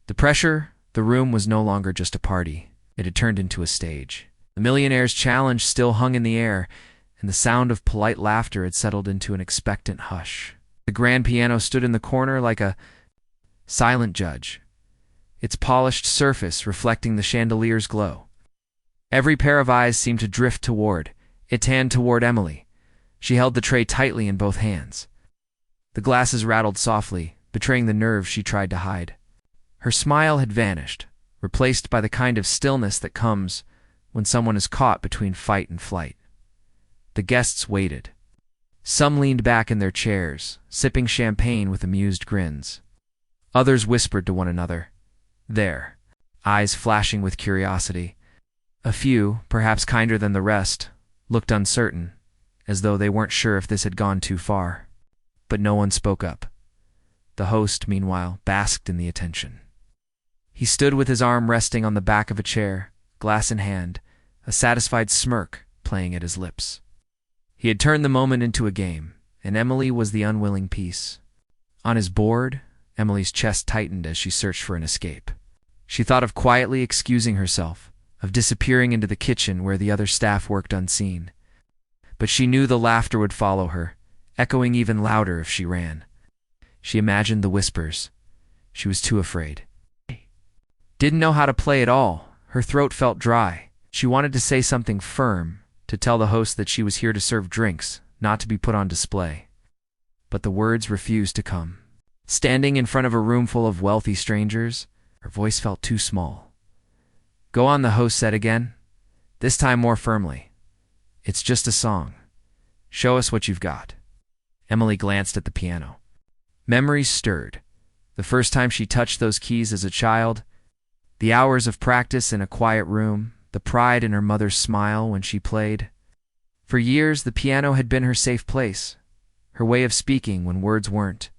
The room was no longer just a party. It had turned into a stage. The millionaire's challenge still hung in the air, and the sound of polite laughter had settled into an expectant hush. The grand piano stood in the corner like a silent judge, its polished surface reflecting the chandelier's glow. Every pair of eyes seemed to drift toward Emily. She held the tray tightly in both hands. The glasses rattled softly, betraying the nerves she tried to hide. Her smile had vanished, replaced by the kind of stillness that comes when someone is caught between fight and flight. The guests waited. Some leaned back in their chairs, sipping champagne with amused grins. Others whispered to one another, "There," eyes flashing with curiosity. A few, perhaps kinder than the rest, looked uncertain, as though they weren't sure if this had gone too far. But no one spoke up. The host, meanwhile, basked in the attention. He stood with his arm resting on the back of a chair, glass in hand, a satisfied smirk playing at his lips. He had turned the moment into a game, and Emily was the unwilling piece. On his board, Emily's chest tightened as she searched for an escape. She thought of quietly excusing herself, of disappearing into the kitchen where the other staff worked unseen. But she knew the laughter would follow her, echoing even louder if she ran. She imagined the whispers. She was too afraid. Didn't know how to play at all. Her throat felt dry. She wanted to say something firm, to tell the host that she was here to serve drinks, not to be put on display. But the words refused to come. Standing in front of a room full of wealthy strangers, her voice felt too small. "Go on," the host said again, this time more firmly. "It's just a song. Show us what you've got." Emily glanced at the piano. Memories stirred. The first time she touched those keys as a child, the hours of practice in a quiet room, the pride in her mother's smile when she played. For years, the piano had been her safe place, her way of speaking when words weren't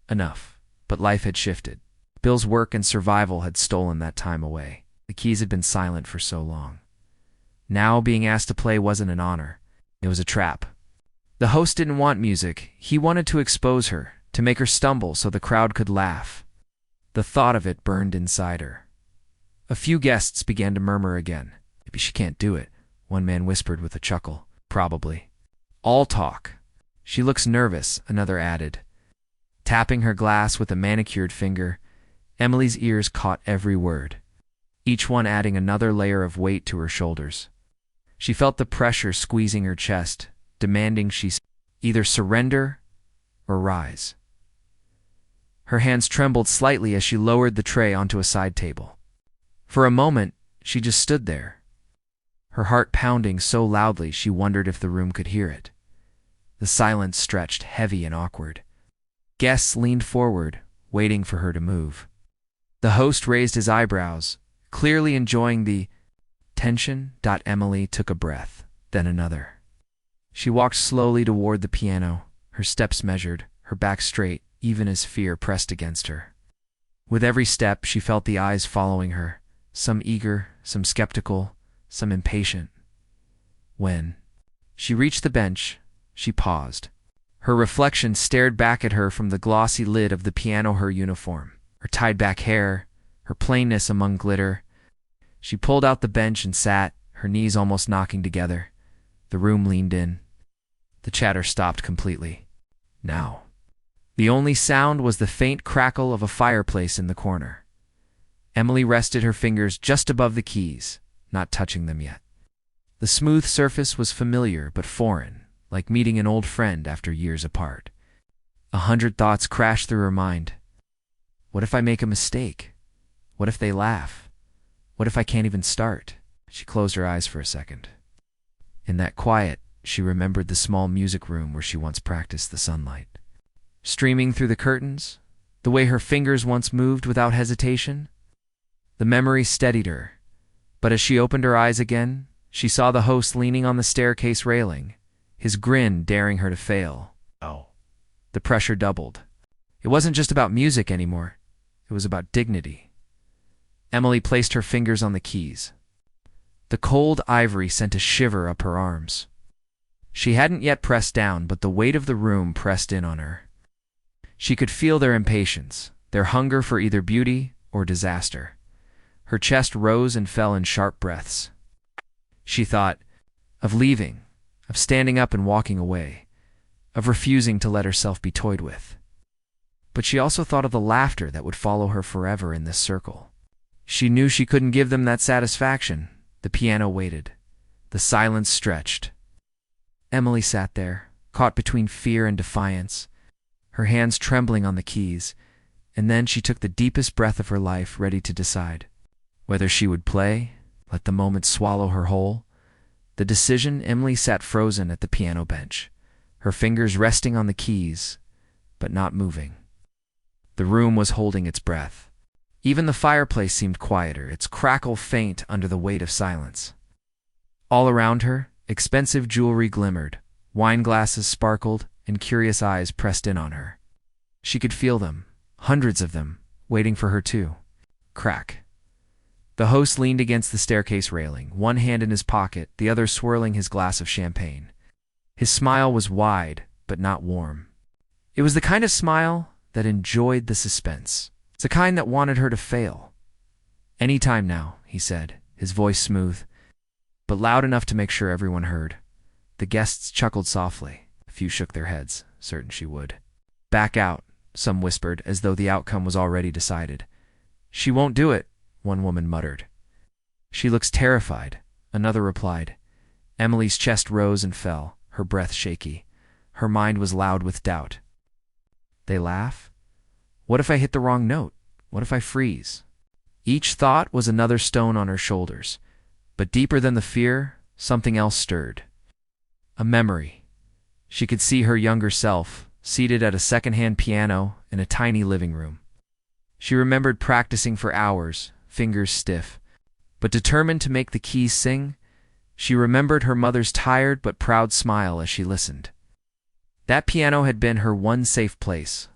enough. But life had shifted. Bill's work and survival had stolen that time away. The keys had been silent for so long. Now being asked to play wasn't an honor. It was a trap. The host didn't want music. He wanted to expose her, to make her stumble so the crowd could laugh. The thought of it burned inside her. A few guests began to murmur again. "Maybe she can't do it," one man whispered with a chuckle. "Probably." "All talk. She looks nervous," another added. Tapping her glass with a manicured finger, Emily's ears caught every word, each one adding another layer of weight to her shoulders. She felt the pressure squeezing her chest, demanding she either surrender or rise. Her hands trembled slightly as she lowered the tray onto a side table. For a moment, she just stood there, her heart pounding so loudly she wondered if the room could hear it. The silence stretched heavy and awkward. Guests leaned forward, waiting for her to move. The host raised his eyebrows, clearly enjoying the tension. Emily took a breath, then another. She walked slowly toward the piano, her steps measured, her back straight, even as fear pressed against her. With every step, she felt the eyes following her, some eager, some skeptical, some impatient. When she reached the bench, she paused. Her reflection stared back at her from the glossy lid of the piano, her uniform, her tied-back hair, her plainness among glitter. She pulled out the bench and sat, her knees almost knocking together. The room leaned in. The chatter stopped completely. Now, the only sound was the faint crackle of a fireplace in the corner. Emily rested her fingers just above the keys, not touching them yet. The smooth surface was familiar but foreign, like meeting an old friend after years apart. 100 thoughts crashed through her mind. What if I make a mistake? What if they laugh? What if I can't even start? She closed her eyes for a second. In that quiet, she remembered the small music room where she once practiced the sunlight. Streaming through the curtains, the way her fingers once moved without hesitation. The memory steadied her, but as she opened her eyes again, she saw the host leaning on the staircase railing, his grin daring her to fail. Oh. The pressure doubled. It wasn't just about music anymore. It was about dignity. Emily placed her fingers on the keys. The cold ivory sent a shiver up her arms. She hadn't yet pressed down, but the weight of the room pressed in on her. She could feel their impatience, their hunger for either beauty or disaster. Her chest rose and fell in sharp breaths. She thought of leaving, of standing up and walking away, of refusing to let herself be toyed with. But she also thought of the laughter that would follow her forever in this circle. She knew she couldn't give them that satisfaction. The piano waited. The silence stretched. Emily sat there, caught between fear and defiance, her hands trembling on the keys, and then she took the deepest breath of her life, ready to decide whether she would play, let the moment swallow her whole. The decision, Emily sat frozen at the piano bench, her fingers resting on the keys, but not moving. The room was holding its breath. Even the fireplace seemed quieter, its crackle faint under the weight of silence. All around her, expensive jewelry glimmered, wine glasses sparkled, and curious eyes pressed in on her. She could feel them, hundreds of them, waiting for her too. Crack. The host leaned against the staircase railing, one hand in his pocket, the other swirling his glass of champagne. His smile was wide, but not warm. It was the kind of smile that enjoyed the suspense. It's the kind that wanted her to fail. "Any time now," he said, his voice smooth, but loud enough to make sure everyone heard. The guests chuckled softly. A few shook their heads, certain she would. "Back out," some whispered, as though the outcome was already decided. "She won't do it," one woman muttered. "She looks terrified," another replied. Emily's chest rose and fell, her breath shaky. Her mind was loud with doubt. They laugh? What if I hit the wrong note? What if I freeze? Each thought was another stone on her shoulders. But deeper than the fear, something else stirred. A memory. She could see her younger self, seated at a second-hand piano in a tiny living room. She remembered practicing for hours, fingers stiff, but determined to make the keys sing. She remembered her mother's tired but proud smile as she listened. That piano had been her one safe place,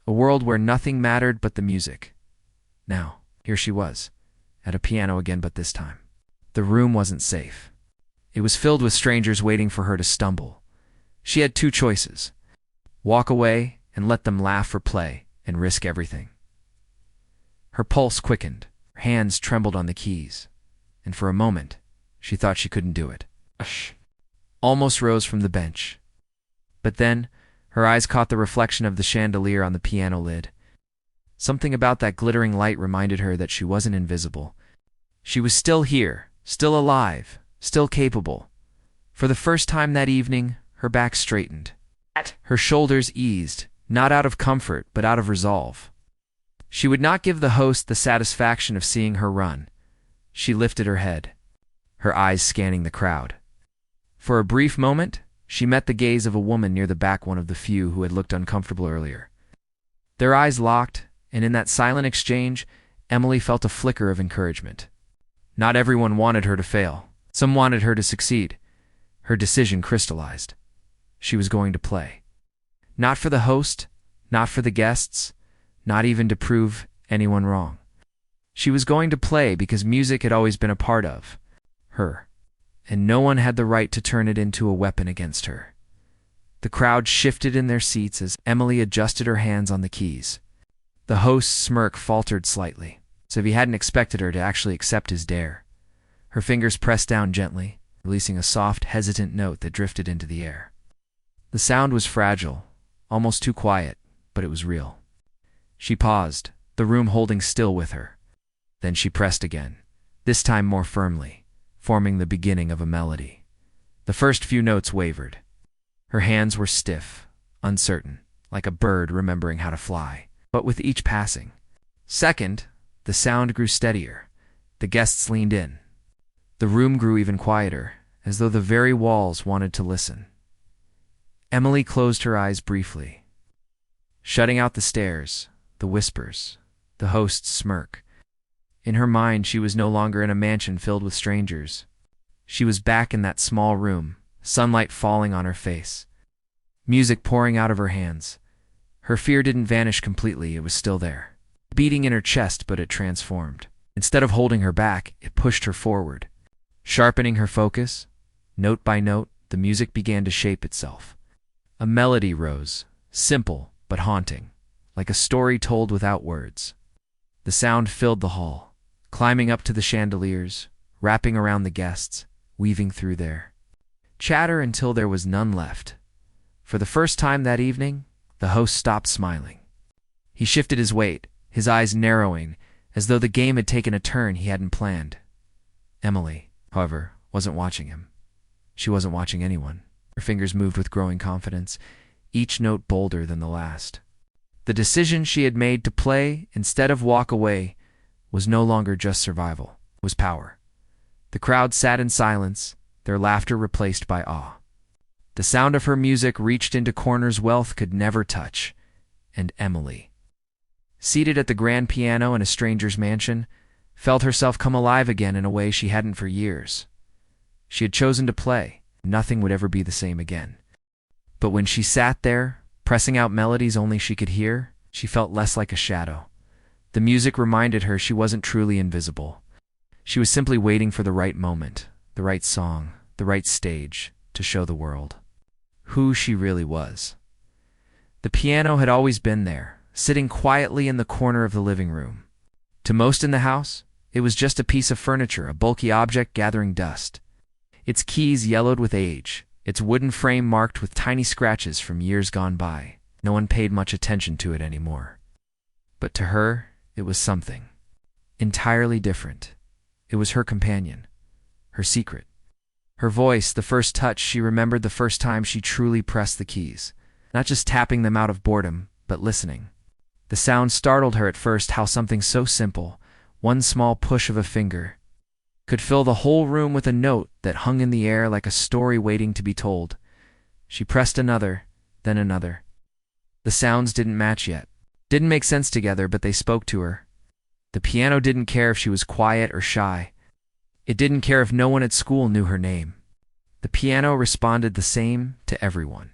a world where nothing mattered but the music. Now, here she was, at a piano again, but this time the room wasn't safe. It was filled with strangers waiting for her to stumble. She had two choices: walk away and let them laugh or play and risk everything. Her pulse quickened, her hands trembled on the keys, and for a moment she thought she couldn't do it. Almost rose from the bench. But then her eyes caught the reflection of the chandelier on the piano lid. Something about that glittering light reminded her that she wasn't invisible. She was still here, still alive, still capable. For the first time that evening, her back straightened. Her shoulders eased, not out of comfort, but out of resolve. She would not give the host the satisfaction of seeing her run. She lifted her head, her eyes scanning the crowd. For a brief moment, she met the gaze of a woman near the back, one of the few who had looked uncomfortable earlier. Their eyes locked, and in that silent exchange, Emily felt a flicker of encouragement. Not everyone wanted her to fail. Some wanted her to succeed. Her decision crystallized. She was going to play. Not for the host, not for the guests, not even to prove anyone wrong. She was going to play because music had always been a part of her, and no one had the right to turn it into a weapon against her. The crowd shifted in their seats as Emily adjusted her hands on the keys. The host's smirk faltered slightly, as if he hadn't expected her to actually accept his dare. Her fingers pressed down gently, releasing a soft, hesitant note that drifted into the air. The sound was fragile, almost too quiet, but it was real. She paused, the room holding still with her. Then she pressed again, this time more firmly, forming the beginning of a melody. The first few notes wavered. Her hands were stiff, uncertain, like a bird remembering how to fly. But with each passing second, the sound grew steadier. The guests leaned in. The room grew even quieter, as though the very walls wanted to listen. Emily closed her eyes briefly, shutting out the stares, the whispers, the host's smirk. In her mind, she was no longer in a mansion filled with strangers. She was back in that small room, sunlight falling on her face, music pouring out of her hands. Her fear didn't vanish completely, it was still there, beating in her chest, but it transformed. Instead of holding her back, it pushed her forward. Sharpening her focus, note by note, the music began to shape itself. A melody rose, simple but haunting, like a story told without words. The sound filled the hall, climbing up to the chandeliers, wrapping around the guests, weaving through their chatter until there was none left. For the first time that evening, the host stopped smiling. He shifted his weight, his eyes narrowing, as though the game had taken a turn he hadn't planned. Emily, however, wasn't watching him. She wasn't watching anyone. Her fingers moved with growing confidence, each note bolder than the last. The decision she had made to play instead of walk away was no longer just survival, it was power. The crowd sat in silence, their laughter replaced by awe. The sound of her music reached into corners wealth could never touch, and Emily, seated at the grand piano in a stranger's mansion, felt herself come alive again in a way she hadn't for years. She had chosen to play, nothing would ever be the same again. But when she sat there, pressing out melodies only she could hear, she felt less like a shadow. The music reminded her she wasn't truly invisible. She was simply waiting for the right moment, the right song, the right stage to show the world who she really was. The piano had always been there, sitting quietly in the corner of the living room. To most in the house, it was just a piece of furniture, a bulky object gathering dust. Its keys yellowed with age, its wooden frame marked with tiny scratches from years gone by. No one paid much attention to it anymore. But to her, it was something entirely different. It was her companion, her secret. Her voice, the first touch she remembered the first time she truly pressed the keys. Not just tapping them out of boredom, but listening. The sound startled her at first, how something so simple, one small push of a finger, could fill the whole room with a note that hung in the air like a story waiting to be told. She pressed another, then another. The sounds didn't match yet. Didn't make sense together, but they spoke to her. The piano didn't care if she was quiet or shy. It didn't care if no one at school knew her name. The piano responded the same to everyone.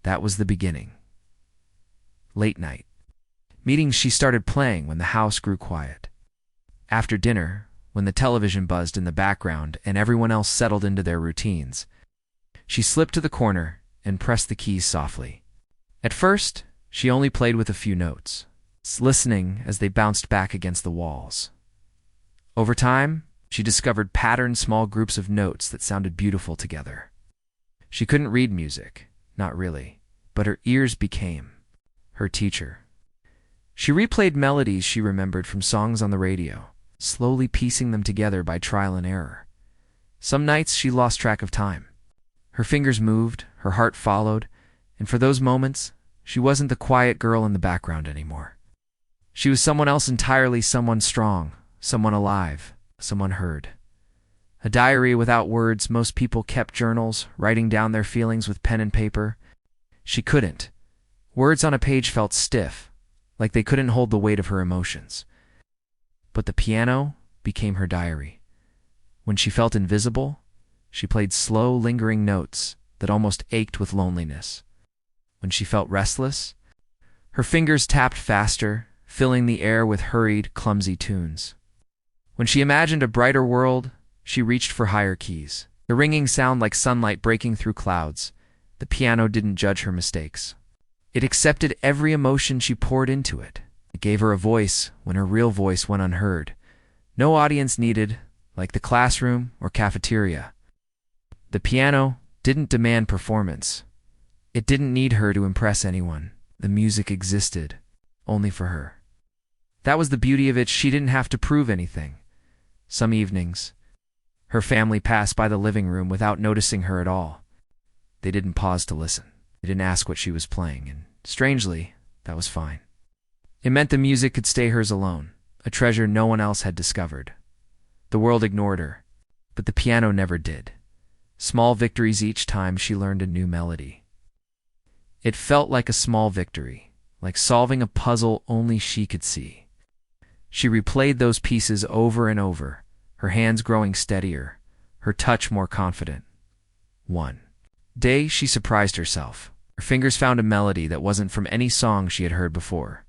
That was the beginning. Late night. Meetings she started playing when the house grew quiet. After dinner, when the television buzzed in the background and everyone else settled into their routines, she slipped to the corner and pressed the keys softly. At first, she only played with a few notes, listening as they bounced back against the walls. Over time, she discovered patterned small groups of notes that sounded beautiful together. She couldn't read music, not really, but her ears became her teacher. She replayed melodies she remembered from songs on the radio, slowly piecing them together by trial and error. Some nights she lost track of time. Her fingers moved, her heart followed, and for those moments, she wasn't the quiet girl in the background anymore. She was someone else entirely, someone strong, someone alive, someone heard. A diary without words. Most people kept journals, writing down their feelings with pen and paper. She couldn't. Words on a page felt stiff, like they couldn't hold the weight of her emotions. But the piano became her diary. When she felt invisible, she played slow, lingering notes that almost ached with loneliness. When she felt restless, her fingers tapped faster, filling the air with hurried, clumsy tunes. When she imagined a brighter world, she reached for higher keys. The ringing sound like sunlight breaking through clouds. The piano didn't judge her mistakes. It accepted every emotion she poured into it. It gave her a voice when her real voice went unheard. No audience needed, like the classroom or cafeteria. The piano didn't demand performance. It didn't need her to impress anyone. The music existed only for her. That was the beauty of it. She didn't have to prove anything. Some evenings, her family passed by the living room without noticing her at all. They didn't pause to listen. They didn't ask what she was playing, and strangely, that was fine. It meant the music could stay hers alone, a treasure no one else had discovered. The world ignored her, but the piano never did. Small victories each time she learned a new melody. It felt like a small victory, like solving a puzzle only she could see. She replayed those pieces over and over, her hands growing steadier, her touch more confident. One day, she surprised herself. Her fingers found a melody that wasn't from any song she had heard before.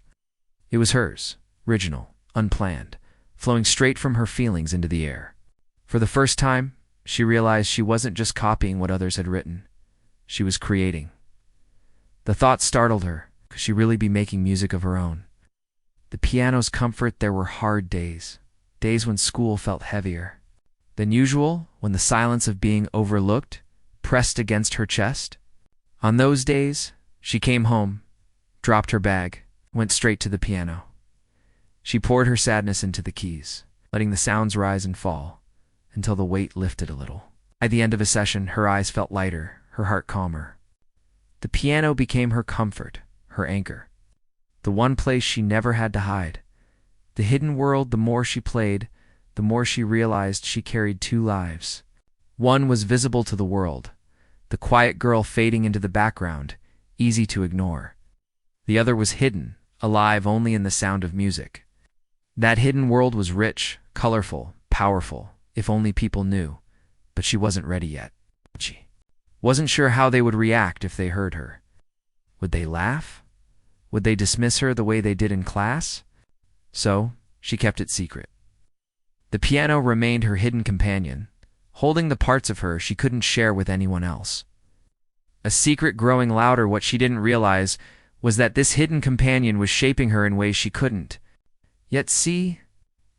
It was hers, original, unplanned, flowing straight from her feelings into the air. For the first time, she realized she wasn't just copying what others had written. She was creating. The thought startled her. Could she really be making music of her own? The piano's comfort. There were hard days. Days when school felt heavier than usual, when the silence of being overlooked pressed against her chest. On those days, she came home, dropped her bag, went straight to the piano. She poured her sadness into the keys, letting the sounds rise and fall until the weight lifted a little. At the end of a session, her eyes felt lighter, her heart calmer. The piano became her comfort, her anchor, the one place she never had to hide. The hidden world. The more she played, the more she realized she carried two lives. One was visible to the world, the quiet girl fading into the background, easy to ignore. The other was hidden, alive only in the sound of music. That hidden world was rich, colorful, powerful, if only people knew. But she wasn't ready yet. She wasn't sure how they would react if they heard her. Would they laugh? Would they dismiss her the way they did in class? So, she kept it secret. The piano remained her hidden companion, holding the parts of her she couldn't share with anyone else. A secret growing louder. What she didn't realize was that this hidden companion was shaping her in ways she couldn't yet see.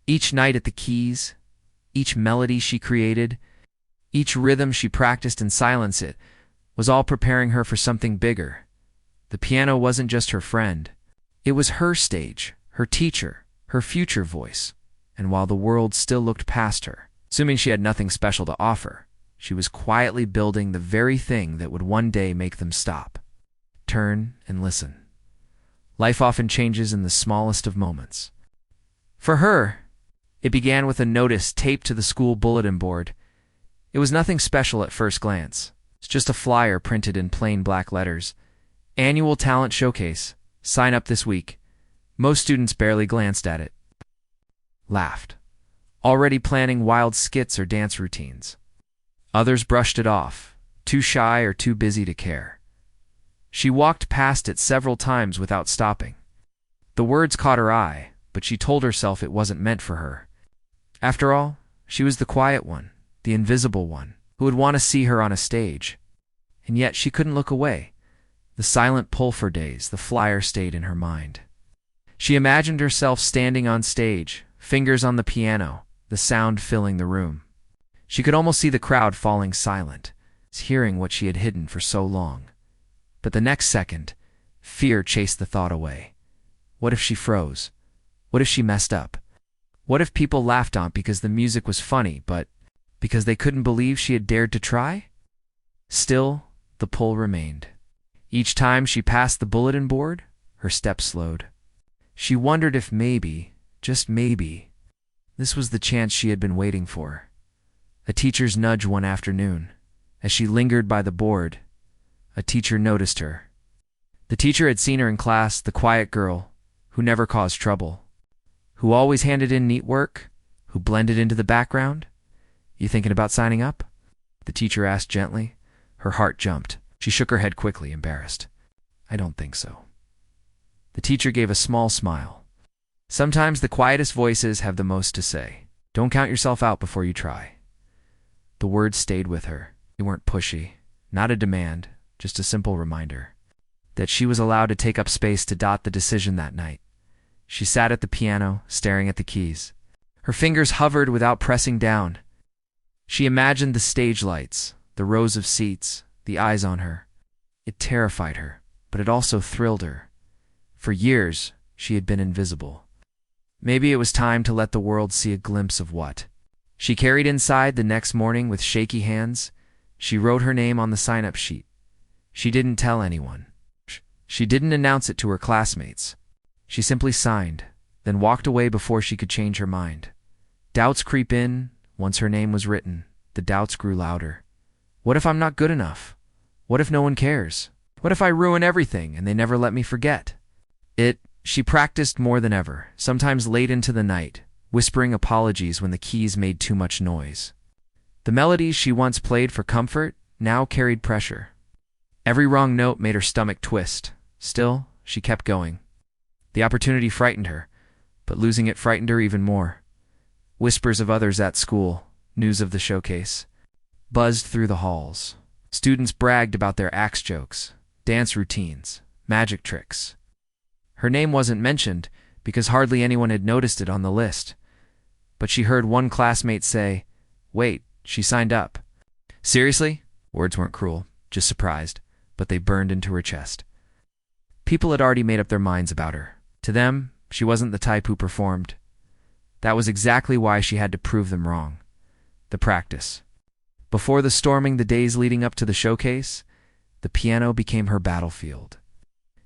Each night at the keys, each melody she created, each rhythm she practiced in silence, it was all preparing her for something bigger. The piano wasn't just her friend. It was her stage, her teacher, her future voice. And while the world still looked past her, assuming she had nothing special to offer, she was quietly building the very thing that would one day make them stop, turn, and listen. Life often changes in the smallest of moments. For her, it began with a notice taped to the school bulletin board. It was nothing special at first glance. It's just a flyer printed in plain black letters. Annual Talent Showcase. Sign up this week. Most students barely glanced at it. Laughed, already planning wild skits or dance routines. Others brushed it off, too shy or too busy to care. She walked past it several times without stopping. The words caught her eye, but she told herself it wasn't meant for her. After all, she was the quiet one, the invisible one, who would want to see her on a stage. And yet she couldn't look away. The silent pull for days. The flyer stayed in her mind. She imagined herself standing on stage, fingers on the piano, the sound filling the room. She could almost see the crowd falling silent, hearing what she had hidden for so long. But the next second, fear chased the thought away. What if she froze? What if she messed up? What if people laughed on because the music was funny, but because they couldn't believe she had dared to try? Still, the pull remained. Each time she passed the bulletin board, her steps slowed. She wondered if maybe, just maybe, this was the chance she had been waiting for. A teacher's nudge one afternoon. As she lingered by the board, a teacher noticed her. The teacher had seen her in class, the quiet girl, who never caused trouble, who always handed in neat work, who blended into the background. You thinking about signing up? The teacher asked gently. Her heart jumped. She shook her head quickly, embarrassed. I don't think so. The teacher gave a small smile. Sometimes the quietest voices have the most to say. Don't count yourself out before you try. The words stayed with her. They weren't pushy, not a demand, just a simple reminder that she was allowed to take up space to dot the decision that night. She sat at the piano, staring at the keys. Her fingers hovered without pressing down. She imagined the stage lights, the rows of seats, the eyes on her. It terrified her, but it also thrilled her. For years, she had been invisible. Maybe it was time to let the world see a glimpse of what she carried inside. The next morning, with shaky hands, she wrote her name on the sign-up sheet. She didn't tell anyone. She didn't announce it to her classmates. She simply signed, then walked away before she could change her mind. Doubts creep in. Once her name was written, the doubts grew louder. What if I'm not good enough? What if no one cares? What if I ruin everything and they never let me forget? She practiced more than ever, sometimes late into the night, whispering apologies when the keys made too much noise. The melodies she once played for comfort now carried pressure. Every wrong note made her stomach twist. Still, she kept going. The opportunity frightened her, but losing it frightened her even more. Whispers of others at school, news of the showcase, buzzed through the halls. Students bragged about their axe jokes, dance routines, magic tricks. Her name wasn't mentioned because hardly anyone had noticed it on the list. But she heard one classmate say, "Wait, she signed up." Seriously? Words weren't cruel, just surprised, but they burned into her chest. People had already made up their minds about her. To them, she wasn't the type who performed. That was exactly why she had to prove them wrong. The practice. Before the storming the days leading up to the showcase, the piano became her battlefield.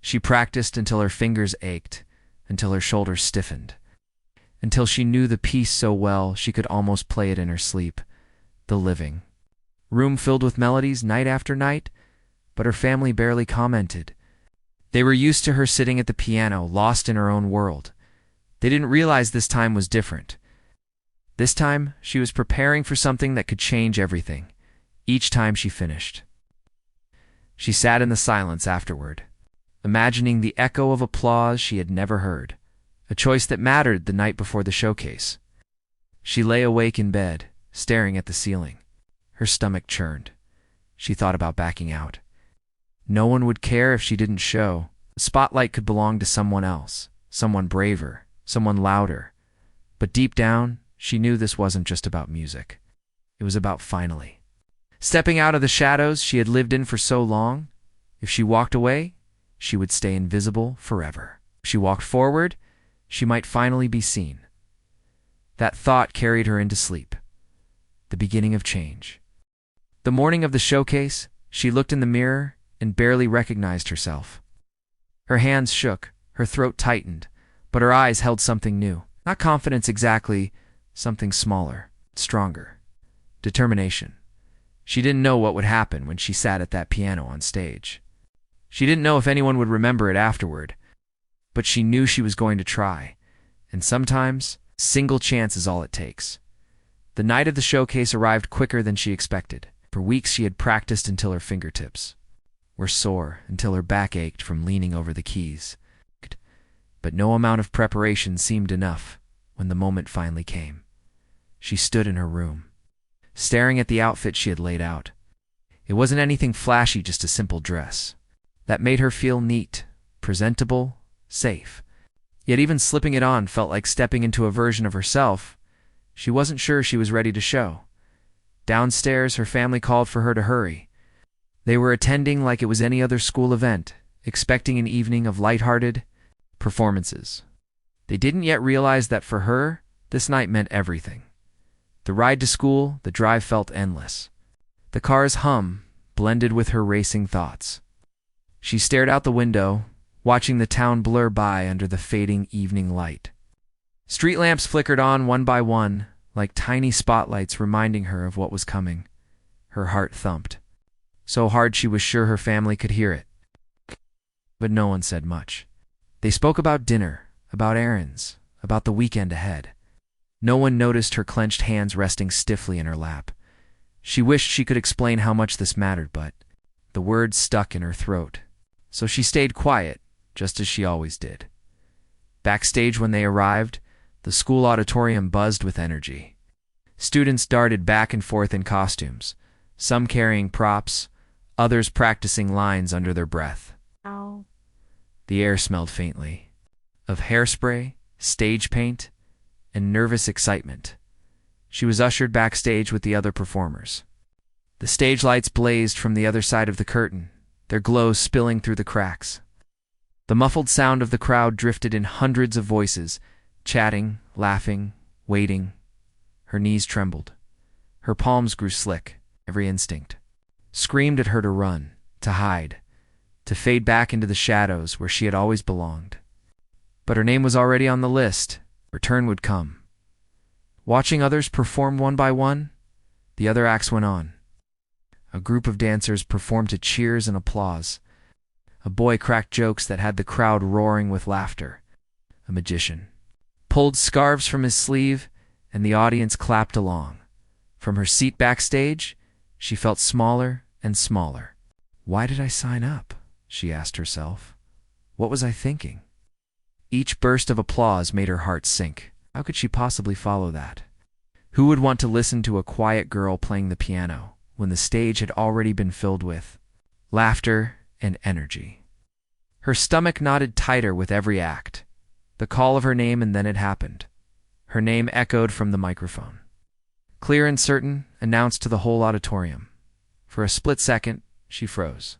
She practiced until her fingers ached, until her shoulders stiffened, until she knew the piece so well she could almost play it in her sleep. The living room filled with melodies night after night, but her family barely commented. They were used to her sitting at the piano, lost in her own world. They didn't realize this time was different. This time, she was preparing for something that could change everything, each time she finished. She sat in the silence afterward, imagining the echo of applause she had never heard, a choice that mattered the night before the showcase. She lay awake in bed, staring at the ceiling. Her stomach churned. She thought about backing out. No one would care if she didn't show. The spotlight could belong to someone else, someone braver, someone louder. But deep down, she knew this wasn't just about music. It was about finally stepping out of the shadows she had lived in for so long. If she walked away, she would stay invisible forever. If she walked forward, she might finally be seen. That thought carried her into sleep. The beginning of change. The morning of the showcase, she looked in the mirror and barely recognized herself. Her hands shook, her throat tightened, but her eyes held something new. Not confidence exactly, something smaller, stronger. Determination. She didn't know what would happen when she sat at that piano on stage. She didn't know if anyone would remember it afterward, but she knew she was going to try, and sometimes, single chance is all it takes. The night of the showcase arrived quicker than she expected. For weeks she had practiced until her fingertips were sore, until her back ached from leaning over the keys. But no amount of preparation seemed enough when the moment finally came. She stood in her room, staring at the outfit she had laid out. It wasn't anything flashy, just a simple dress that made her feel neat, presentable, safe. Yet even slipping it on felt like stepping into a version of herself she wasn't sure she was ready to show. Downstairs, her family called for her to hurry. They were attending like it was any other school event, expecting an evening of lighthearted performances. They didn't yet realize that for her, this night meant everything. The ride to school, the drive felt endless. The car's hum blended with her racing thoughts. She stared out the window, watching the town blur by under the fading evening light. Street lamps flickered on one by one, like tiny spotlights reminding her of what was coming. Her heart thumped, so hard she was sure her family could hear it. But no one said much. They spoke about dinner, about errands, about the weekend ahead. No one noticed her clenched hands resting stiffly in her lap. She wished she could explain how much this mattered, but the words stuck in her throat. So she stayed quiet, just as she always did. Backstage when they arrived, the school auditorium buzzed with energy. Students darted back and forth in costumes, some carrying props, others practicing lines under their breath. Ow. The air smelled faintly of hairspray, stage paint, and nervous excitement. She was ushered backstage with the other performers. The stage lights blazed from the other side of the curtain, their glow spilling through the cracks. The muffled sound of the crowd drifted in hundreds of voices, chatting, laughing, waiting. Her knees trembled. Her palms grew slick. Every instinct screamed at her to run, to hide, to fade back into the shadows where she had always belonged. But her name was already on the list. Her turn would come. Watching others perform one by one, the other acts went on. A group of dancers performed to cheers and applause. A boy cracked jokes that had the crowd roaring with laughter. A magician pulled scarves from his sleeve, and the audience clapped along. From her seat backstage, she felt smaller and smaller. Why did I sign up? She asked herself. What was I thinking? Each burst of applause made her heart sink. How could she possibly follow that? Who would want to listen to a quiet girl playing the piano when the stage had already been filled with laughter and energy? Her stomach knotted tighter with every act. the call of her name, and then it happened. Her name echoed from the microphone. Clear and certain, announced to the whole auditorium. For a split second, she froze.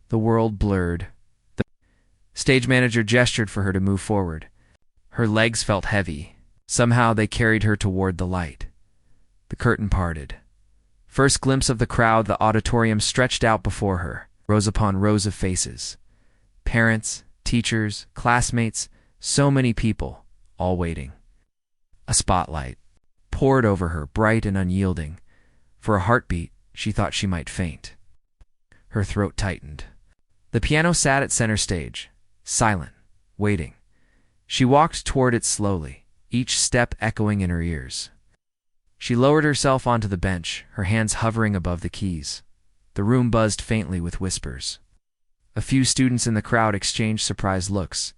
The world blurred. The stage manager gestured for her to move forward. Her legs felt heavy. Somehow they carried her toward the light. The curtain parted. First glimpse of the crowd, the auditorium stretched out before her, rows upon rows of faces. Parents, teachers, classmates, so many people, all waiting. A spotlight poured over her, bright and unyielding. For a heartbeat, she thought she might faint. Her throat tightened. The piano sat at center stage, silent, waiting. She walked toward it slowly, each step echoing in her ears. She lowered herself onto the bench, her hands hovering above the keys. The room buzzed faintly with whispers. A few students in the crowd exchanged surprised looks.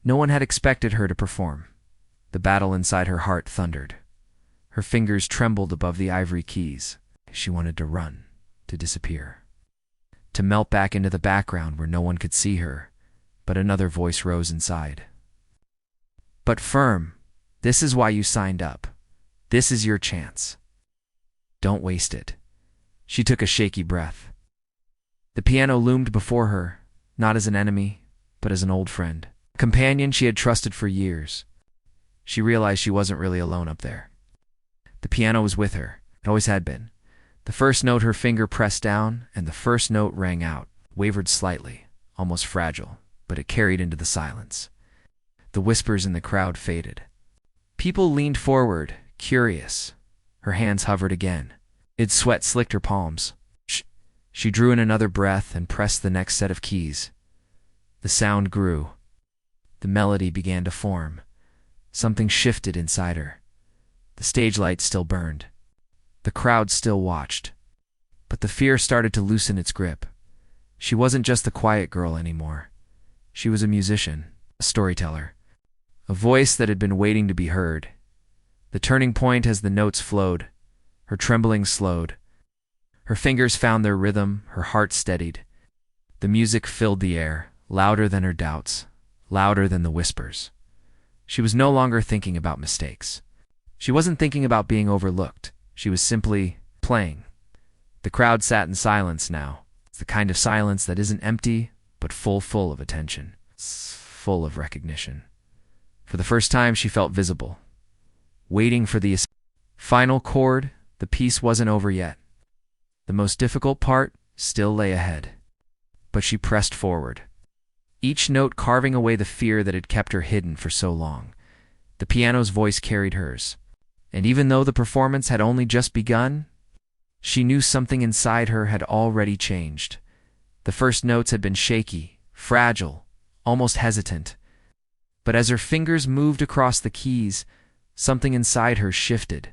No one had expected her to perform. The battle inside her heart thundered. Her fingers trembled above the ivory keys. She wanted to run, to disappear, to melt back into the background where no one could see her. But another voice rose inside. But firm, this is why you signed up. This is your chance. Don't waste it. She took a shaky breath. The piano loomed before her, not as an enemy, but as an old friend, a companion she had trusted for years. She realized she wasn't really alone up there. The piano was with her. It always had been. The first note her finger pressed down, and the first note rang out, wavered slightly, almost fragile, but it carried into the silence. The whispers in the crowd faded. People leaned forward, curious. Her hands hovered again. Sweat slicked her palms. She drew in another breath and pressed the next set of keys. The sound grew. The melody began to form. Something shifted inside her. The stage light still burned. The crowd still watched. But the fear started to loosen its grip. She wasn't just the quiet girl anymore. She was a musician, a storyteller, a voice that had been waiting to be heard. The turning point as the notes flowed. Her trembling slowed. Her fingers found their rhythm, her heart steadied. The music filled the air, louder than her doubts, louder than the whispers. She was no longer thinking about mistakes. She wasn't thinking about being overlooked. She was simply playing. The crowd sat in silence now. It's the kind of silence that isn't empty, but full of attention, full of recognition. For the first time, she felt visible. Waiting for the final chord, the piece wasn't over yet. The most difficult part still lay ahead. But she pressed forward, each note carving away the fear that had kept her hidden for so long. The piano's voice carried hers. And even though the performance had only just begun, she knew something inside her had already changed. The first notes had been shaky, fragile, almost hesitant. But as her fingers moved across the keys, something inside her shifted.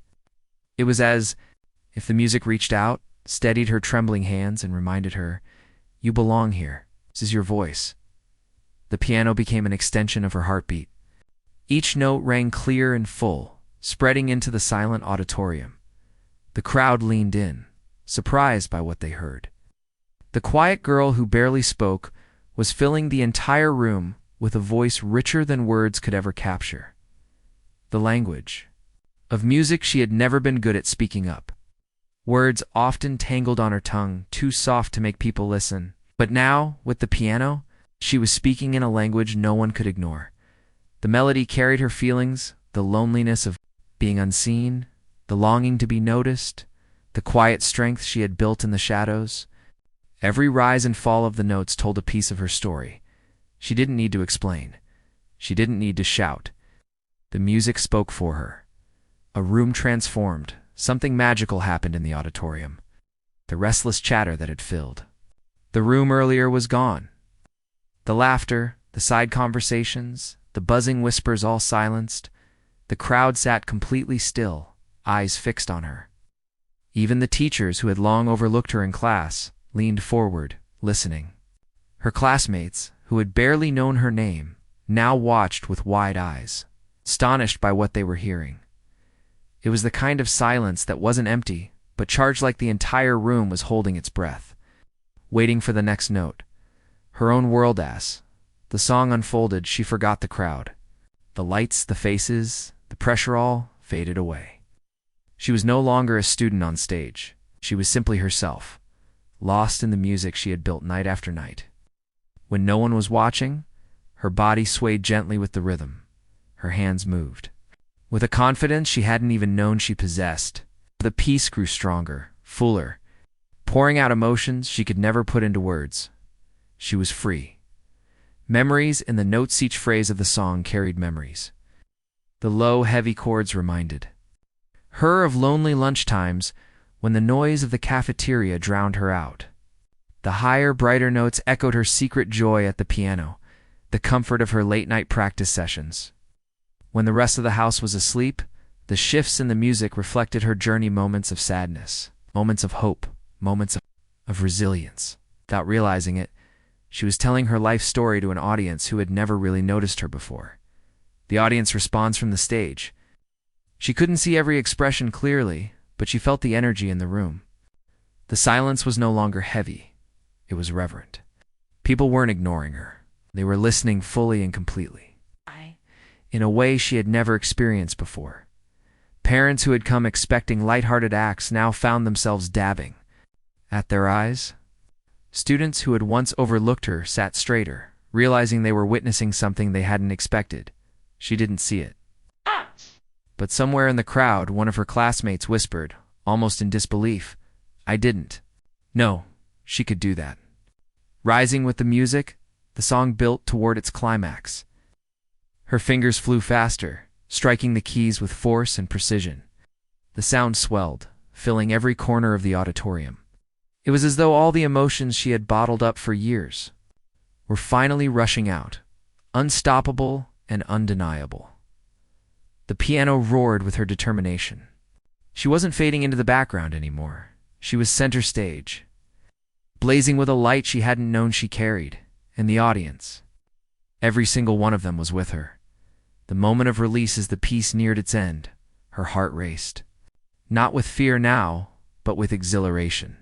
It was as if the music reached out, steadied her trembling hands, and reminded her, "You belong here. This is your voice." The piano became an extension of her heartbeat. Each note rang clear and full, spreading into the silent auditorium. The crowd leaned in, surprised by what they heard. The quiet girl who barely spoke was filling the entire room with a voice richer than words could ever capture. The language of music she had never been good at speaking up. Words often tangled on her tongue, too soft to make people listen. But now, with the piano, she was speaking in a language no one could ignore. The melody carried her feelings, the loneliness of being unseen, the longing to be noticed, the quiet strength she had built in the shadows. Every rise and fall of the notes told a piece of her story. She didn't need to explain. She didn't need to shout. The music spoke for her. A room transformed. Something magical happened in the auditorium. The restless chatter that had filled the room earlier was gone. The laughter, the side conversations, the buzzing whispers all silenced. The crowd sat completely still, eyes fixed on her. Even the teachers who had long overlooked her in class leaned forward, listening. Her classmates, who had barely known her name, now watched with wide eyes, astonished by what they were hearing. It was the kind of silence that wasn't empty, but charged like the entire room was holding its breath, waiting for the next note. Her own world as the song unfolded, she forgot the crowd. The lights, the faces, the pressure all faded away. She was no longer a student on stage. She was simply herself, lost in the music she had built night after night. When no one was watching, her body swayed gently with the rhythm. Her hands moved. With a confidence she hadn't even known she possessed, the piece grew stronger, fuller, pouring out emotions she could never put into words. She was free. Memories in the notes, each phrase of the song carried memories. The low, heavy chords reminded her of lonely lunchtimes when the noise of the cafeteria drowned her out. The higher, brighter notes echoed her secret joy at the piano, the comfort of her late-night practice sessions. When the rest of the house was asleep, the shifts in the music reflected her journey, moments of sadness, moments of hope, moments of resilience. Without realizing it, she was telling her life story to an audience who had never really noticed her before. The audience responds from the stage. She couldn't see every expression clearly, but she felt the energy in the room. The silence was no longer heavy. It was reverent. People weren't ignoring her. They were listening fully and completely, in a way she had never experienced before. Parents who had come expecting lighthearted acts now found themselves dabbing at their eyes. Students who had once overlooked her sat straighter, realizing they were witnessing something they hadn't expected. She didn't see it. But somewhere in the crowd, one of her classmates whispered, almost in disbelief, "I didn't." No, she could do that. Rising with the music, the song built toward its climax. Her fingers flew faster, striking the keys with force and precision. The sound swelled, filling every corner of the auditorium. It was as though all the emotions she had bottled up for years were finally rushing out, unstoppable and undeniable. The piano roared with her determination. She wasn't fading into the background anymore. She was center stage, blazing with a light she hadn't known she carried, and the audience, every single one of them, was with her. The moment of release, as the piece neared its end, her heart raced. Not with fear now, but with exhilaration.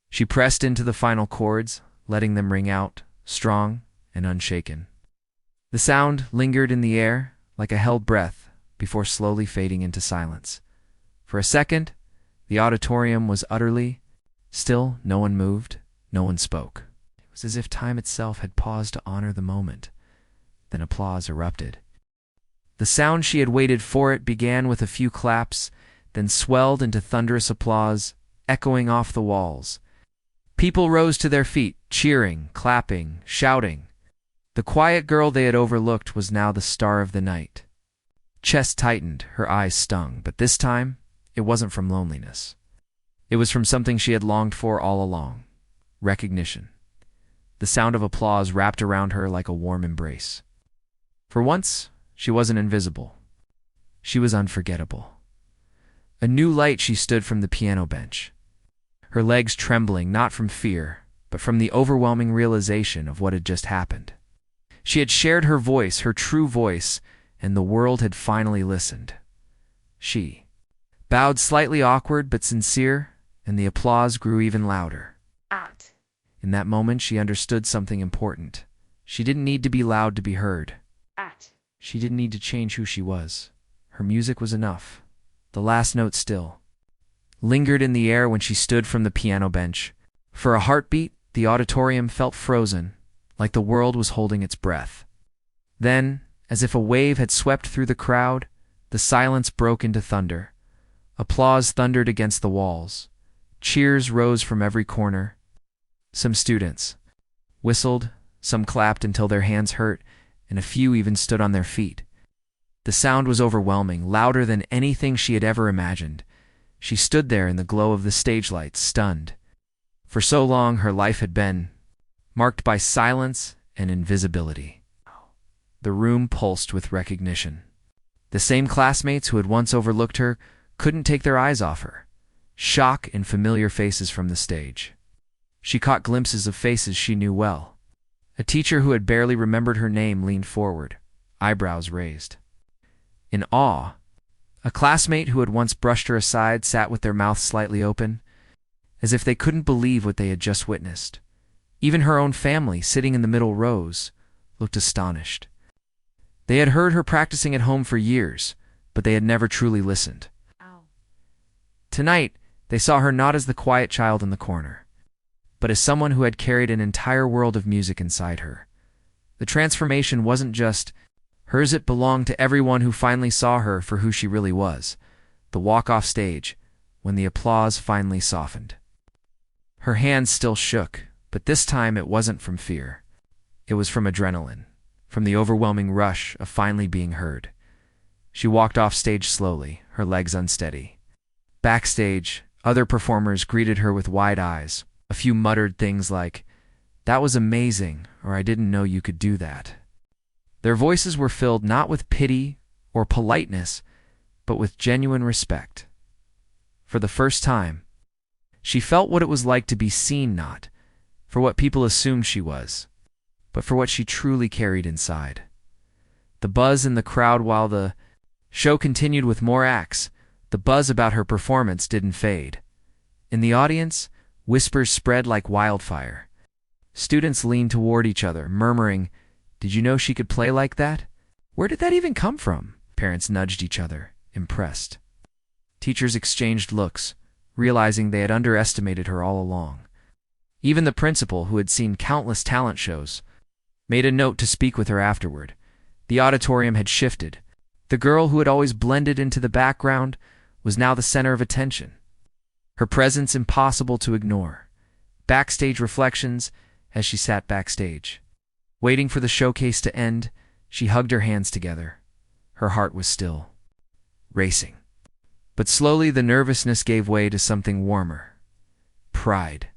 She pressed into the final chords, letting them ring out, strong and unshaken. The sound lingered in the air like a held breath before slowly fading into silence. For a second, the auditorium was utterly still. No one moved, no one spoke. It was as if time itself had paused to honor the moment. Then applause erupted. The sound she had waited for it began with a few claps, then swelled into thunderous applause, echoing off the walls. People rose to their feet, cheering, clapping, shouting. The quiet girl they had overlooked was now the star of the night. Chest tightened, her eyes stung, but this time, it wasn't from loneliness. It was from something she had longed for all along: recognition. The sound of applause wrapped around her like a warm embrace. For once, she wasn't invisible. She was unforgettable. A new light, she stood from the piano bench, her legs trembling not from fear, but from the overwhelming realization of what had just happened. She had shared her voice, her true voice, and the world had finally listened. She bowed, slightly awkward but sincere, and the applause grew even louder. In that moment, she understood something important. She didn't need to be loud to be heard. She didn't need to change who she was. Her music was enough. The last note still lingered in the air when she stood from the piano bench. For a heartbeat, the auditorium felt frozen, like the world was holding its breath. Then, as if a wave had swept through the crowd, the silence broke into thunder. Applause thundered against the walls. Cheers rose from every corner. Some students whistled, some clapped until their hands hurt, and a few even stood on their feet. The sound was overwhelming, louder than anything she had ever imagined. She stood there in the glow of the stage lights, stunned. For so long, her life had been marked by silence and invisibility. The room pulsed with recognition. The same classmates who had once overlooked her couldn't take their eyes off her. Shock and familiar faces from the stage. She caught glimpses of faces she knew well. A teacher who had barely remembered her name leaned forward, eyebrows raised. In awe, a classmate who had once brushed her aside sat with their mouths slightly open, as if they couldn't believe what they had just witnessed. Even her own family, sitting in the middle rows, looked astonished. They had heard her practicing at home for years, but they had never truly listened. Ow. Tonight, they saw her not as the quiet child in the corner, but as someone who had carried an entire world of music inside her. The transformation wasn't just hers, it belonged to everyone who finally saw her for who she really was. The walk off stage, when the applause finally softened. Her hands still shook, but this time it wasn't from fear. It was from adrenaline, from the overwhelming rush of finally being heard. She walked off stage slowly, her legs unsteady. Backstage, other performers greeted her with wide eyes. A few muttered things like, "That was amazing," or "I didn't know you could do that." Their voices were filled not with pity or politeness, but with genuine respect. For the first time, she felt what it was like to be seen not for what people assumed she was, but for what she truly carried inside. The buzz in the crowd while the show continued with more acts, the buzz about her performance didn't fade. In the audience, whispers spread like wildfire. Students leaned toward each other, murmuring, "Did you know she could play like that? Where did that even come from?" Parents nudged each other, impressed. Teachers exchanged looks, realizing they had underestimated her all along. Even the principal, who had seen countless talent shows, made a note to speak with her afterward. The auditorium had shifted. The girl who had always blended into the background was now the center of attention. Her presence impossible to ignore. Backstage reflections as she sat backstage. Waiting for the showcase to end, she hugged her hands together. Her heart was still racing. But slowly the nervousness gave way to something warmer. Pride.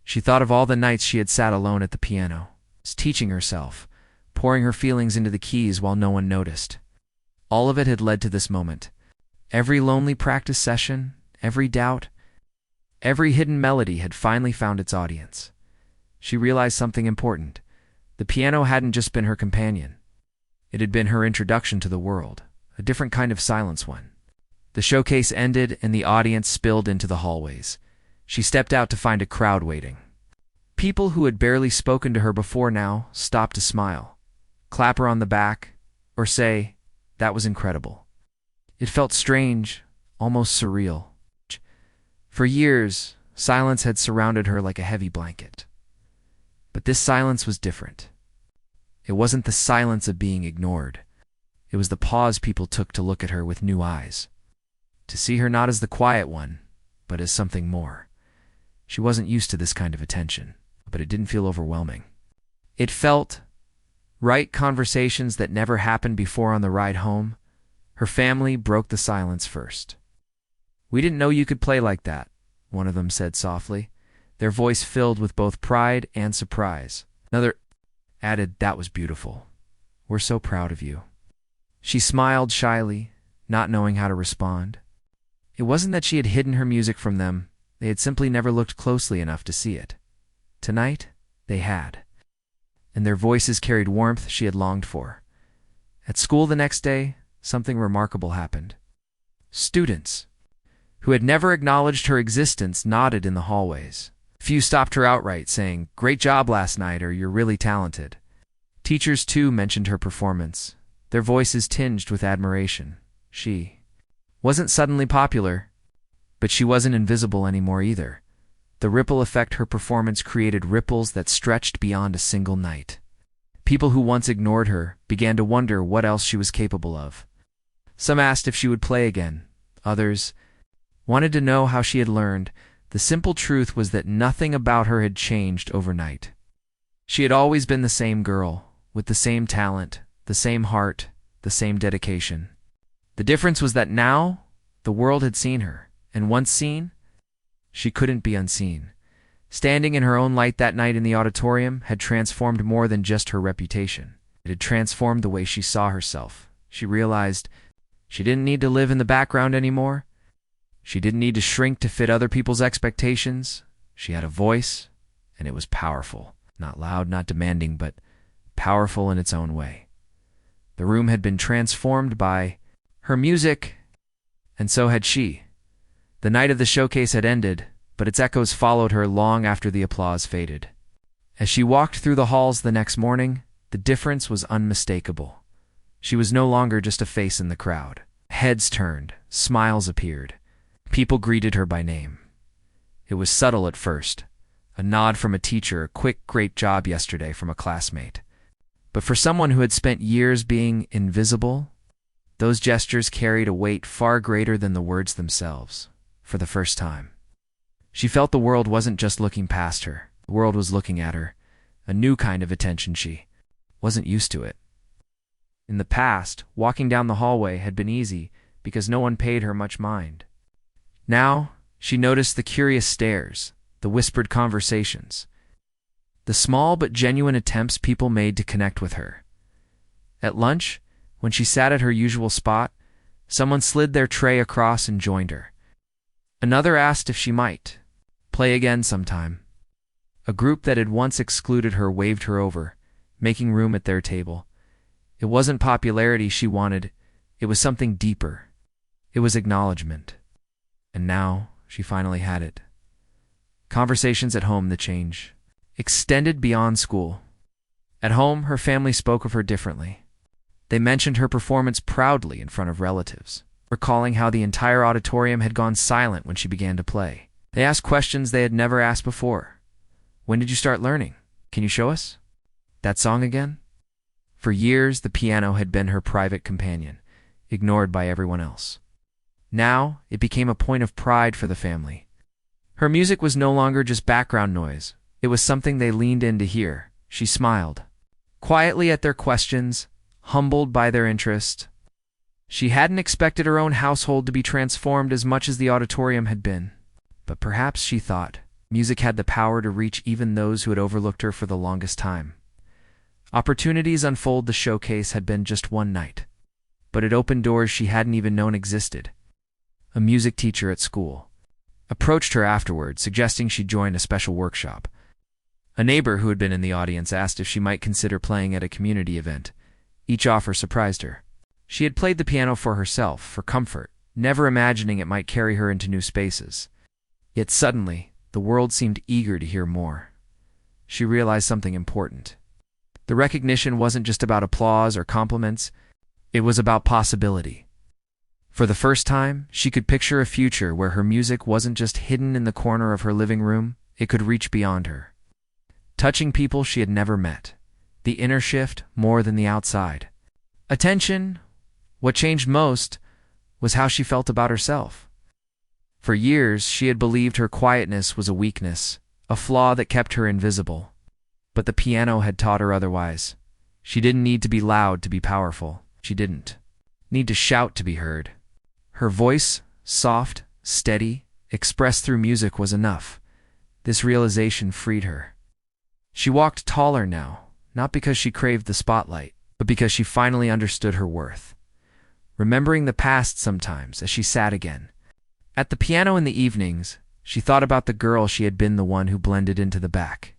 She thought of all the nights she had sat alone at the piano, teaching herself, pouring her feelings into the keys while no one noticed. All of it had led to this moment. Every lonely practice session, every doubt, every hidden melody had finally found its audience. She realized something important. The piano hadn't just been her companion. It had been her introduction to the world, a different kind of silence one. The showcase ended and the audience spilled into the hallways. She stepped out to find a crowd waiting. People who had barely spoken to her before now stopped to smile, clap her on the back, or say, "That was incredible." It felt strange, almost surreal. For years, silence had surrounded her like a heavy blanket. But this silence was different. It wasn't the silence of being ignored. It was the pause people took to look at her with new eyes. To see her not as the quiet one, but as something more. She wasn't used to this kind of attention, but it didn't feel overwhelming. It felt right. Conversations that never happened before on the ride home. Her family broke the silence first. "We didn't know you could play like that," one of them said softly, their voice filled with both pride and surprise. Another added, "That was beautiful. We're so proud of you." She smiled shyly, not knowing how to respond. It wasn't that she had hidden her music from them, they had simply never looked closely enough to see it. Tonight, they had. And their voices carried warmth she had longed for. At school the next day, something remarkable happened. Students, who had never acknowledged her existence, nodded in the hallways. Few stopped her outright, saying, "Great job last night," or "You're really talented." Teachers, too, mentioned her performance, their voices tinged with admiration. She wasn't suddenly popular, but she wasn't invisible anymore either. The ripple effect her performance created, ripples that stretched beyond a single night. People who once ignored her began to wonder what else she was capable of. Some asked if she would play again. Others wanted to know how she had learned. The simple truth was that nothing about her had changed overnight. She had always been the same girl, with the same talent, the same heart, the same dedication. The difference was that now, the world had seen her, and once seen, she couldn't be unseen. Standing in her own light that night in the auditorium had transformed more than just her reputation. It had transformed the way she saw herself. She realized she didn't need to live in the background anymore. She didn't need to shrink to fit other people's expectations. She had a voice, and it was powerful. Not loud, not demanding, but powerful in its own way. The room had been transformed by her music, and so had she. The night of the showcase had ended, but its echoes followed her long after the applause faded. As she walked through the halls the next morning, the difference was unmistakable. She was no longer just a face in the crowd. Heads turned, smiles appeared. People greeted her by name. It was subtle at first, a nod from a teacher, a quick "great job yesterday" from a classmate. But for someone who had spent years being invisible, those gestures carried a weight far greater than the words themselves. For the first time, she felt the world wasn't just looking past her. The world was looking at her, a new kind of attention. She wasn't used to it. In the past, walking down the hallway had been easy because no one paid her much mind. Now, she noticed the curious stares, the whispered conversations, the small but genuine attempts people made to connect with her. At lunch, when she sat at her usual spot, someone slid their tray across and joined her. Another asked if she might play again sometime. A group that had once excluded her waved her over, making room at their table. It wasn't popularity she wanted, it was something deeper. It was acknowledgement. And now, she finally had it. Conversations at home, the change extended beyond school. At home, her family spoke of her differently. They mentioned her performance proudly in front of relatives, recalling how the entire auditorium had gone silent when she began to play. They asked questions they had never asked before. When did you start learning? Can you show us? That song again? For years, the piano had been her private companion, ignored by everyone else. Now, it became a point of pride for the family. Her music was no longer just background noise. It was something they leaned in to hear. She smiled quietly at their questions, humbled by their interest. She hadn't expected her own household to be transformed as much as the auditorium had been. But perhaps, she thought, music had the power to reach even those who had overlooked her for the longest time. Opportunities unfold. The showcase had been just one night, but it opened doors she hadn't even known existed. A music teacher at school approached her afterward, suggesting she join a special workshop. A neighbor who had been in the audience asked if she might consider playing at a community event. Each offer surprised her. She had played the piano for herself, for comfort, never imagining it might carry her into new spaces. Yet suddenly, the world seemed eager to hear more. She realized something important. The recognition wasn't just about applause or compliments, it was about possibility. For the first time, she could picture a future where her music wasn't just hidden in the corner of her living room, it could reach beyond her, touching people she had never met. The inner shift more than the outside. Attention, what changed most, was how she felt about herself. For years, she had believed her quietness was a weakness, a flaw that kept her invisible. But the piano had taught her otherwise. She didn't need to be loud to be powerful. She didn't need to shout to be heard. Her voice, soft, steady, expressed through music, was enough. This realization freed her. She walked taller now, not because she craved the spotlight, but because she finally understood her worth. Remembering the past sometimes as she sat again at the piano in the evenings, she thought about the girl she had been, the one who blended into the back.